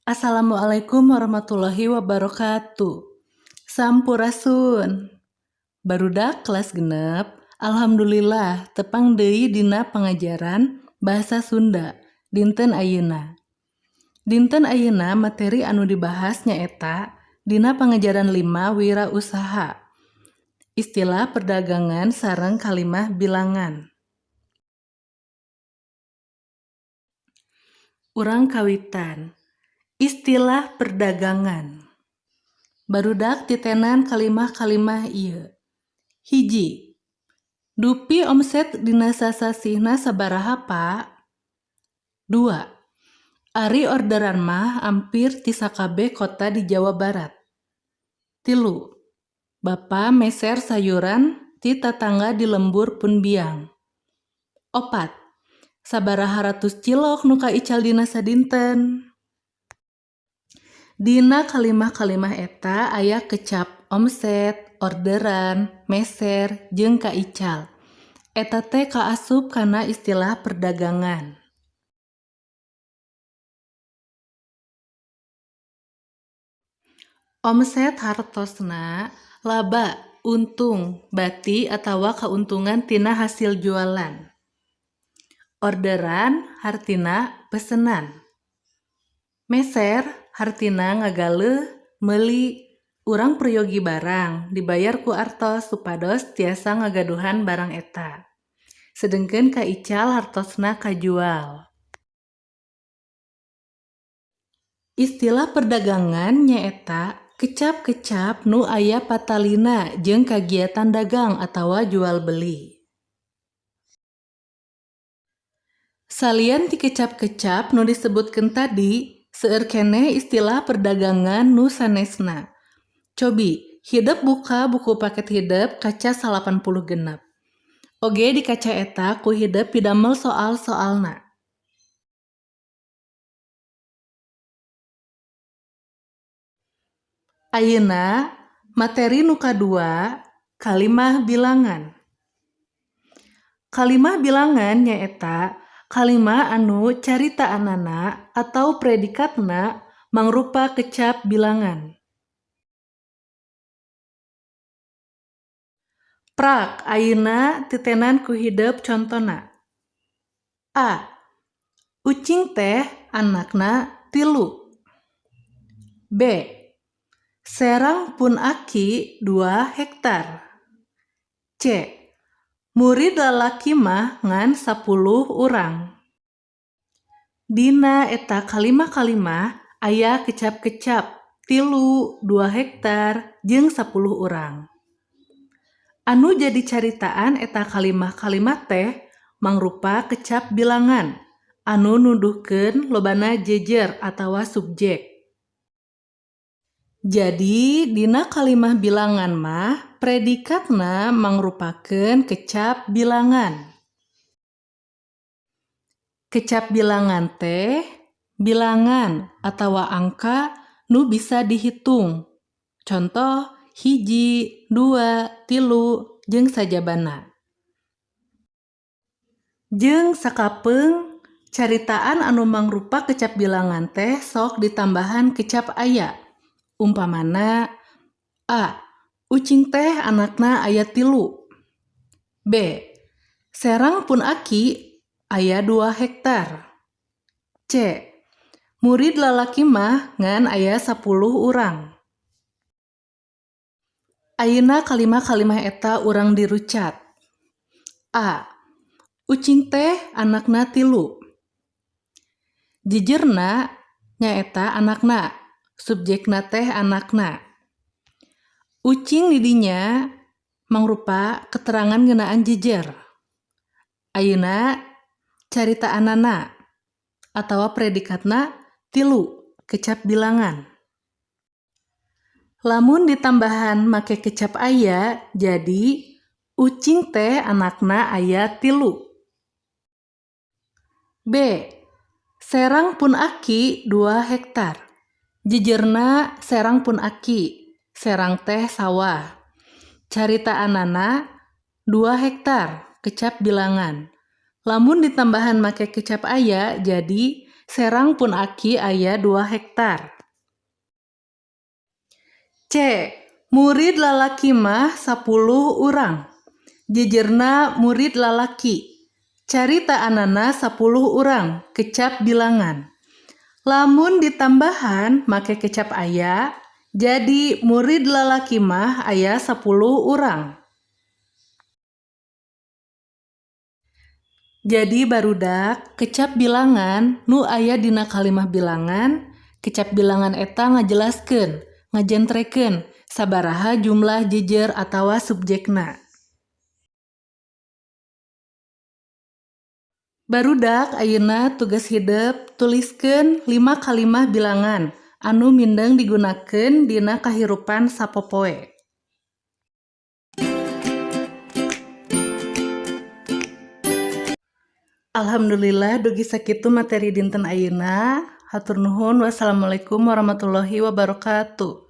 Assalamualaikum warahmatullahi wabarakatuh. Sampurasun. Barudak kelas genep, alhamdulillah tepang deui dina pangajaran bahasa Sunda dinten ayeuna. Dinten ayeuna materi anu dibahas nyaeta dina pangajaran 5 wirausaha. Istilah perdagangan sareng kalimah bilangan. Urang kawitan. Istilah perdagangan. Barudak titenan kalimah-kalimah ieu. Hiji. Dupi omset dina sasasihna sabaraha, Pak? 2. Ari orderan mah ampir ti sakabeh kota di Jawa Barat. 3. Bapa meser sayuran ti tatangga di lembur pun biang. 4. Sabaraha ratus cilok nu kaical dina sadinten. Dina kalimah-kalimah eta aya kecap omset, orderan, meser, jeung kaical. Eta teh kaasup kana istilah perdagangan. Omset hartosna laba, untung, bati atawa kauntungan tina hasil jualan. Orderan hartina pesenan. Meser hartina ngagaleuh, meuli, urang peryogi barang, dibayar ku artos supados tiasa ngagaduhan barang eta. Sedengkeun kaical hartosna kajual. Istilah perdagangan nyaeta kecap-kecap nu aya patalina jeung kagiatan dagang atawa jual beli. Salian ti kecap-kecap nu disebutkeun tadi, seueur keneh istilah perdagangan nu sanesna. Cobi, hideuk buka buku paket hideup kaca 80 genep. Oge di kaca eta ku hideup pidamel soal-soalna. Ayeuna materi nu kadua, kalimah bilangan. Kalimah bilangan nyaeta kalimah anu caritaanana atau predikatna mangrupa kecap bilangan. Prak ayeuna titenan ku hideup contona. A. Ucing teh anakna 3. B. Serang pun aki 2 hektar. C. Murid lalaki mah ngan 10 urang. Dina eta kalimah-kalimah aya kecap-kecap 3, 2 hektar, jeung 10 urang. Anu jadi caritaan eta kalimah-kalimah teh mangrupa kecap bilangan anu nuduhkeun lobana jejer atawa subjek. Jadi dina kalimah bilangan mah predikatna mangrupakeun kecap bilangan. Kecap bilangan teh bilangan atawa angka nu bisa dihitung. Contoh hiji, 2, 3, jeung sajabana. Jeung sakapeung caritaan anu mangrupa kecap bilangan teh sok ditambahan kecap aya. Umpamana A. Ucing teh anakna aya 3. B. Serang pun aki aya 2 hektar. C. Murid lalaki mah ngan aya 10 urang. Ayeuna kalimah-kalimah eta urang dirucat. A. Ucing teh anakna 3. Jejerna nyaeta anakna, subjekna teh anakna. Ucing di dinya mangrupa keterangan ngeunaan jejer. Ayeuna caritaanana atawa predikatna 3, kecap bilangan. Lamun ditambahan make kecap aya jadi ucing teh anakna aya 3. B. Serang pun aki 2 hektar. Jejerna serang pun aki, serang teh sawah. Caritaanana 2 hektar, kecap bilangan. Lamun ditambahan make kecap aya jadi Serang pun aki aya 2 hektar. C. Murid lalaki mah 10 urang. Jejerna murid lalaki. Carita anana 10 urang, kecap bilangan. Lamun ditambahan make kecap aya, jadi murid lalaki mah aya 10 urang. Jadi barudak, kecap bilangan nu aya dina kalimah bilangan, kecap bilangan eta ngajelaskeun, ngajentrekeun sabaraha jumlah jejer atawa subjekna. Barudak ayeuna tugas hidup tuliskeun 5 kalimah bilangan anu mindeng digunakeun dina kahirupan sapopoe. Alhamdulillah dugi sakitu materi dinten ayeuna. Hatur nuhun. Wassalamualaikum warahmatullahi wabarakatuh.